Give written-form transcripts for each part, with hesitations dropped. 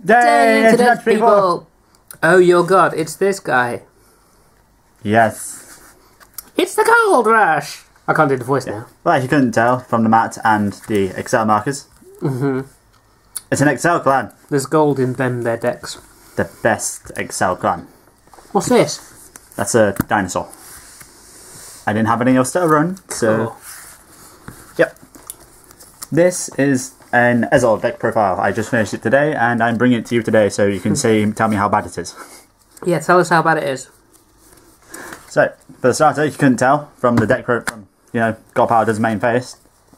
Day Internet people! Oh, your god, it's this guy. Yes. It's the Gold Rush! I can't do the voice now. Well, as you couldn't tell from the mat and the Excel markers. It's an Excel clan. There's gold in them, their decks. The best Excel clan. What's this? That's a dinosaur. I didn't have any else to run, so... Yep. This is an Ezreal deck profile. I just finished it today, and I'm bringing it to you today so you can tell me how bad it is. Yeah, tell us how bad it is. So, for the starter, you couldn't tell from the deck from, God Paladin's main face.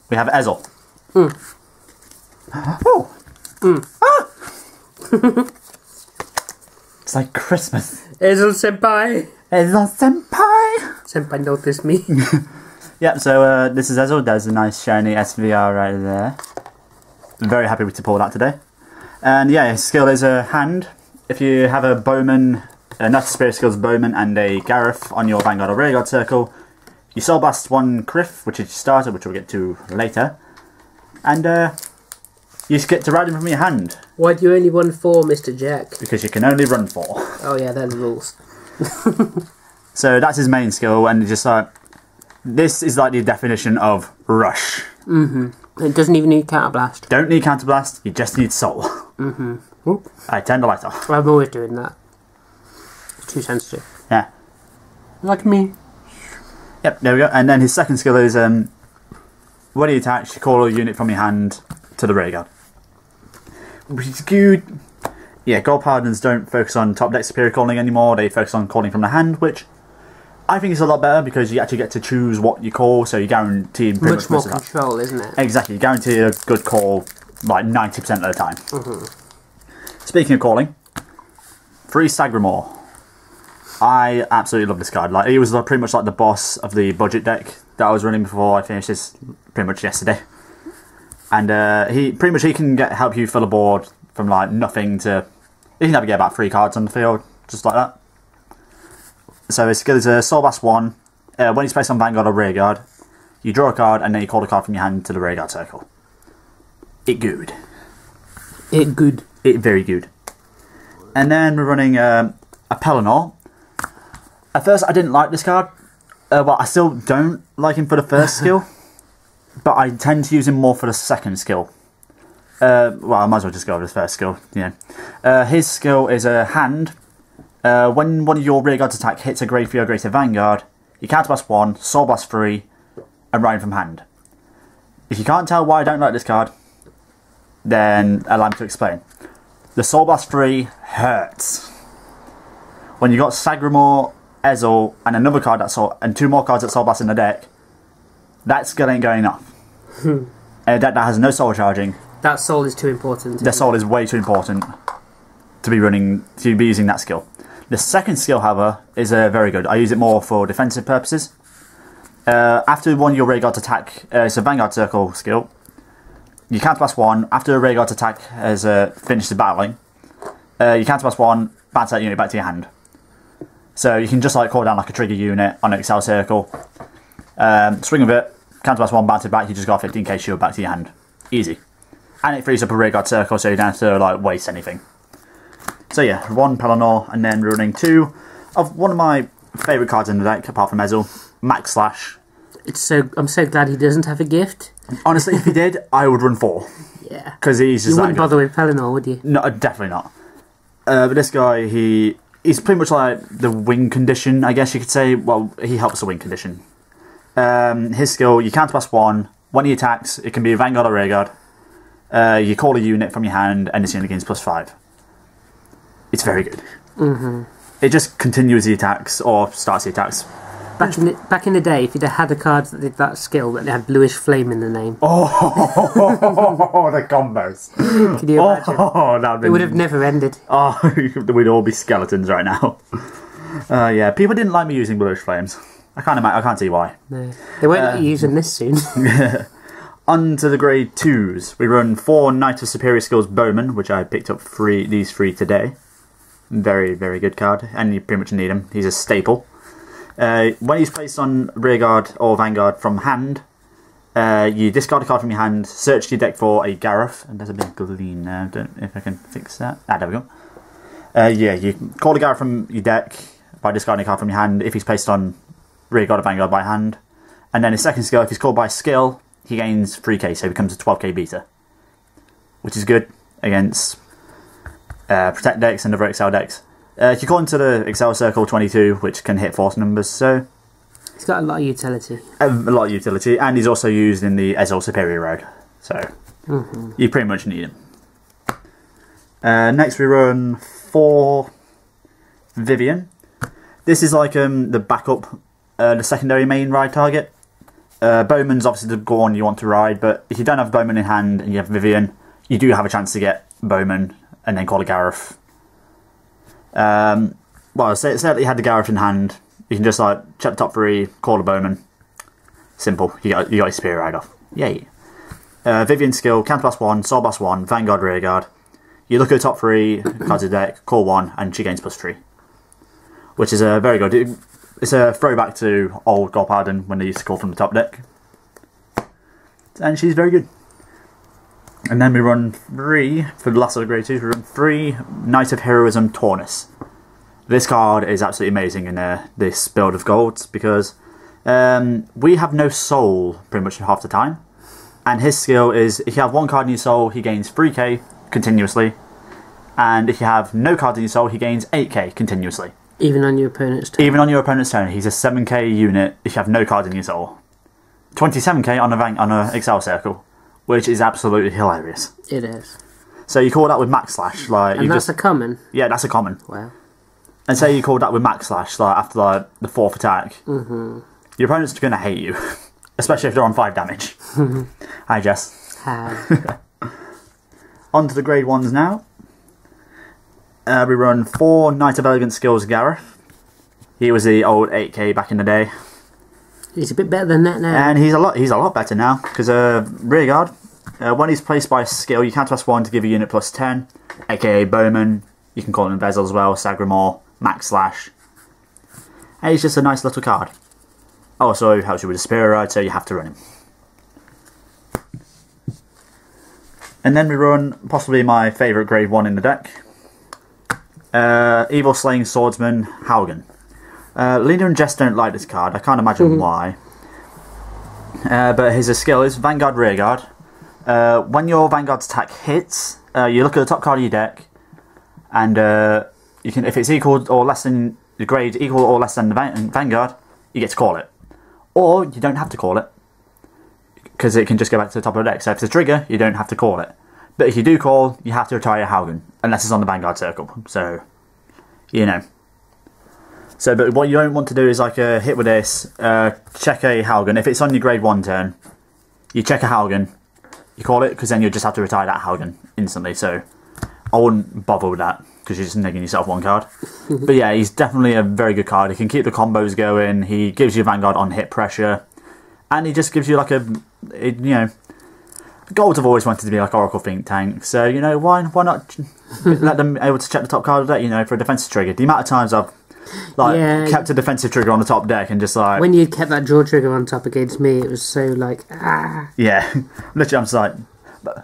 We have Ezreal. Oh! Ah! It's like Christmas. Ezreal Senpai! Ezreal Senpai! Senpai noticed me. Yep, so this is Ezreal. There's a nice shiny SVR right there. I'm very happy to pull that today. And yeah, his skill is a hand. If you have a Bowman, a Natural Spirit skills Bowman and a Gareth on your Vanguard or Rearguard circle, you Soul Blast one Criff, which is your starter, which we'll get to later. And you just get to ride him from your hand. Why do you only run 4, Mr. Jack? Because you can only run 4. Oh yeah, they're the rules. So that's his main skill, and just like, this is like the definition of rush. It doesn't even need counterblast. Don't need counterblast, you just need soul. I turn the light off. I'm always doing that. It's too sensitive. Yeah. Like me. Yep, there we go. And then his second skill is when he attacks, you call a unit from your hand to the rearguard. Which is good. Yeah, Gold Paladins don't focus on top deck superior calling anymore, they focus on calling from the hand, which I think is a lot better because you actually get to choose what you call, so you guarantee pretty much more control, isn't it? Exactly, you guarantee a good call like 90% of the time. Speaking of calling, free Sagramore. I absolutely love this card. Like, he was pretty much like the boss of the budget deck that I was running before I finished this pretty much yesterday. And he can help you fill a board from like nothing to... You can never get about 3 cards on the field, just like that. So his skill is a Soul Blast 1. When he's placed on Vanguard or Rearguard, you draw a card and then you call a card from your hand to the Rearguard circle. It good. It good. It very good. And then we're running a Paladin. At first I didn't like this card. Well, I still don't like him for the first skill. But I tend to use him more for the second skill. Well, I might as well just go over the first skill. His skill is a hand. When one of your rearguard's attack hits a grade 3 or greater Vanguard, you counterblast 1, Soul Blast 3, and ride from hand. If you can't tell why I don't like this card, then allow me to explain. The Soul Blast 3 hurts. When you got Sagramore, Ezreal, and another card and 2 more cards that Soul Blast in the deck, that skill ain't going off. A deck that has no soul charging. That soul is too important. The soul is way too important to be using that skill. The second skill, however, is very good. I use it more for defensive purposes. After one of your rearguard's attack, it's a Vanguard circle skill. You counterblast 1. After a rearguard's attack has finished the battling, you counterblast 1, bounce that unit back to your hand. So you can just like call down like a trigger unit on an Excel circle. Swing of it, counterblast 1, bounce it back, you just got a 15k shield back to your hand. Easy. And it frees up a rearguard circle so you don't have to like waste anything. So yeah, 1 Paladin, and then we're running 2 of one of my favourite cards in the deck, apart from Ezreal, Max Slash. I'm so glad he doesn't have a gift. Honestly, if he did, I would run 4. Yeah. Because he's just You wouldn't bother with Paladin, would you? No, definitely not. But this guy, he's pretty much like the win condition, I guess you could say. Well, he helps the win condition. His skill, you counterblast 1. When he attacks, it can be Vanguard or Rearguard. You call a unit from your hand, and this unit gains +5. It's very good. It just continues the attacks, or starts the attacks. Back in the day, if you'd have had a card that did that skill, that had bluish flame in the name. Oh, the combos. Can you imagine? Oh, it would have never ended. Oh, we'd all be skeletons right now. Yeah, people didn't like me using bluish flames. I can't see why. No. They won't let you using this soon. On to the grade 2s. We run 4 Knight of Superior Skills Bowman, which I picked up these 3 today. Very, very good card, and you pretty much need him. He's a staple. When he's placed on Rearguard or Vanguard from hand, You discard a card from your hand, search your deck for a Gareth, and there's a bit of gleam now. Don't know if I can fix that. There we go. Yeah, you call a Gareth from your deck by discarding a card from your hand if he's placed on Rearguard or Vanguard by hand. And then his second skill, if he's called by skill, he gains 3k, so he becomes a 12k beta. Which is good against Protect decks and other Excel decks. You call into the Excel Circle 22, which can hit force numbers, so... He's got a lot of utility. A lot of utility, and he's also used in the Ezreal Superior Rogue, so you pretty much need him. Next we run 4 Vivian. This is like the backup, the secondary main ride target. Bowman's obviously the one you want to ride, but if you don't have Bowman in hand and you have Vivian, you do have a chance to get Bowman and then call a Gareth. Well, say that you had the Gareth in hand, you can just like check the top 3, call a Bowman. Simple. You got your Spear Ride off. Yay. Vivian skill, counter +1, soul +1, Vanguard Rearguard. You look at the top 3 cards of the deck, call 1, and she gains +3. Which is very good. It's a throwback to old Gold Paladin when they used to call from the top deck. And she's very good. And then we run 3, for the last of the grade 2s, we run 3 Knight of Heroism Taunus. This card is absolutely amazing in this build of golds because we have no soul pretty much half the time. And his skill is, if you have 1 card in your soul, he gains 3k continuously. And if you have no card in your soul, he gains 8k continuously. Even on your opponent's turn? Even on your opponent's turn. He's a 7k unit if you have no cards in your soul. 27k on a Excel Circle, which is absolutely hilarious. It is. So you call that with Max Slash. And that's a common? Yeah, that's a common. Wow. And say you call that with Max Slash after the 4th attack. Your opponent's going to hate you. Especially if they're on 5 damage. Hi, Jess. Hi. On to the grade 1s now. We run 4 Knight of Elegant Skills Gareth. He was the old 8k back in the day. He's a bit better than that now. And he's a lot better now. Because Rearguard, when he's placed by skill, you can't +1 to give a unit +10. AKA Bowman. You can call him Bezel as well, Sagramore, Max Slash. And he's just a nice little card. Also, he helps you with the Spear Ride, so you have to run him. And then we run possibly my favourite grade 1 in the deck. Evil Slaying Swordsman, Haugen. Lena and Jess don't like this card, I can't imagine why. But his skill is Vanguard Rearguard. When your Vanguard's attack hits, you look at the top card of your deck, and you can, if it's equal or less than the grade, equal or less than the Vanguard, you get to call it. Or you don't have to call it, because it can just go back to the top of the deck. So if it's a trigger, you don't have to call it. But if you do call, you have to retire Haugen, unless it's on the Vanguard Circle. So, you know. So, but what you don't want to do is like hit with this, check a Haugen. If it's on your grade 1 turn, you check a Haugen, you call it, because then you'll just have to retire that Haugen instantly. So, I wouldn't bother with that, because you're just negging yourself 1 card. But yeah, he's definitely a very good card. He can keep the combos going, he gives you Vanguard on hit pressure, and he just gives you like you know, Golds have always wanted to be like Oracle Think Tank, so, you know, why not let them able to check the top card of the deck, you know, for a defensive trigger. The amount of times I've kept a defensive trigger on the top deck and just like... When you kept that draw trigger on top against me, it was so like, ah. Yeah, literally I'm just like...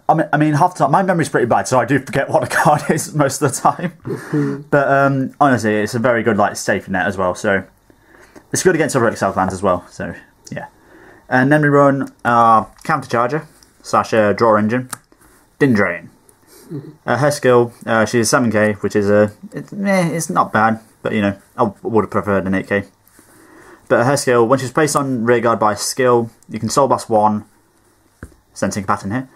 I mean, half the time, my memory's pretty bad, so I do forget what the card is most of the time. But honestly, it's a very good like safety net as well, so... It's good against other Excel clans as well, so yeah. And then we run Countercharger / Draw Engine, Dindrain. Her skill, she's 7k, which is it's not bad, but you know, I would have preferred an 8k. But her skill, when she's placed on Rearguard by skill, you can Soul Blast 1, sensing a pattern here.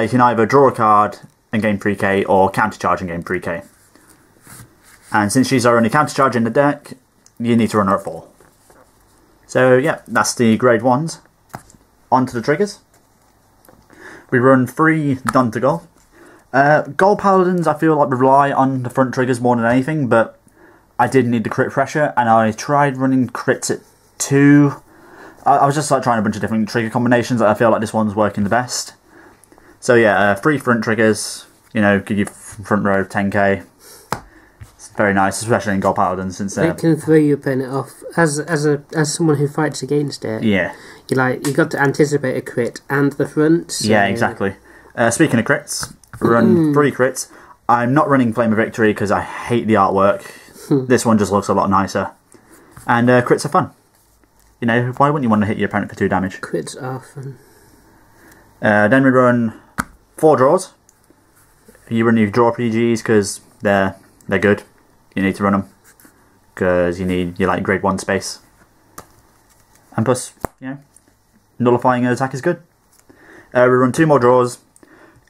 You can either draw a card and gain 3k, or countercharge and gain 3k. And since she's our only countercharge in the deck, you need to run her at 4. So yeah, that's the grade 1s. On to the triggers. We run 3 done to goal. Gold Paladins, I feel like rely on the front triggers more than anything, but I did need the crit pressure, and I tried running crits at 2. I was just like trying a bunch of different trigger combinations. I feel like this one's working the best. So yeah, 3 front triggers, you know, give you front row 10k. very nice, especially in Gold Paladin, since it can throw your opponent off. As someone who fights against it, yeah, you got to anticipate a crit and the front. So... Yeah, exactly. Speaking of crits, run 3 crits. I'm not running Flame of Victory because I hate the artwork. This one just looks a lot nicer, and crits are fun. You know, why wouldn't you want to hit your opponent for 2 damage? Crits are fun. Then we run 4 draws. You run your draw PGs because they're good. You need to run them because you need your grade 1 space. And plus, you know, nullifying an attack is good. We run 2 more draws.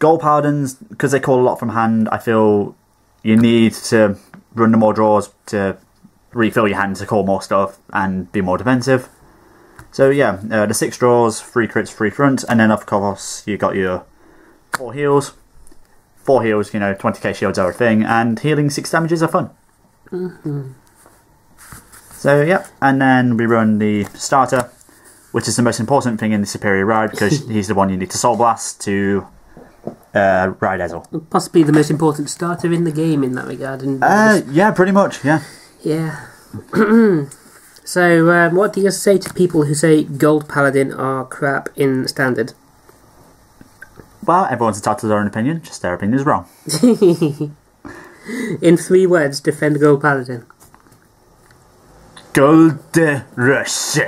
Gold Paladins, because they call a lot from hand, I feel you need to run the more draws to refill your hand to call more stuff and be more defensive. So yeah, the 6 draws, 3 crits, 3 front, and then of course you got your 4 heals. 4 heals, you know, 20k shields are a thing, and healing 6 damages are fun. So yeah, and then we run the starter, which is the most important thing in the Superior Ride, because he's the one you need to Soul Blast to ride Ezel. Possibly the most important starter in the game in that regard. Yeah, pretty much, yeah. Yeah. So, what do you say to people who say Gold Paladin are crap in Standard? Well, everyone's entitled to their own opinion, just their opinion is wrong. In 3 words, defend Gold Paladin. Gold Rush.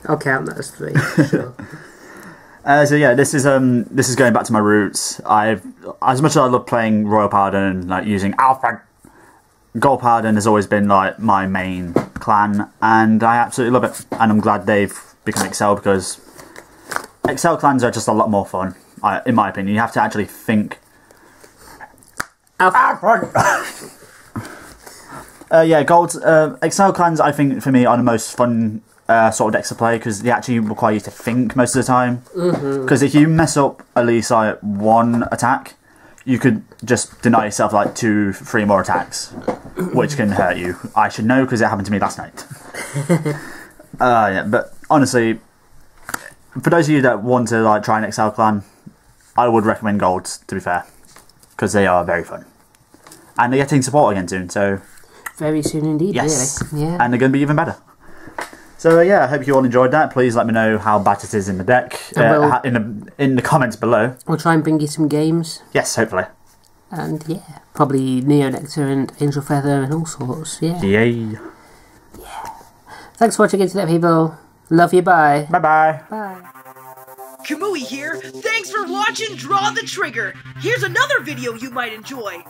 I'll count that as 3, sure. So yeah, this is going back to my roots. As much as I love playing Royal Paladin and using Alpha, Gold Paladin has always been my main clan, and I absolutely love it. And I'm glad they've become Excel, because Excel clans are just a lot more fun, in my opinion. You have to actually think. Yeah, Gold Excel clans, I think for me are the most fun sort of decks to play, because they actually require you to think most of the time. Because if you mess up at least 1 attack, you could just deny yourself 2, 3 more attacks, which can hurt you. I should know because it happened to me last night. Yeah, but honestly, for those of you that want to try an Excel clan, I would recommend Gold, to be fair, because they are very fun, and they're getting support again soon. So very soon indeed. Yes, really. Yeah, and they're going to be even better. So yeah, I hope you all enjoyed that. Please let me know how bad it is in the deck in the comments below. We'll try and bring you some games. Yes, hopefully. And yeah, probably Neo Nectar and Angel Feather and all sorts. Yeah. Yay. Yeah. Thanks for watching, Internet people. Love you. Bye. Bye-bye. Bye. Kamui here. Thanks for watching Draw the Trigger. Here's another video you might enjoy.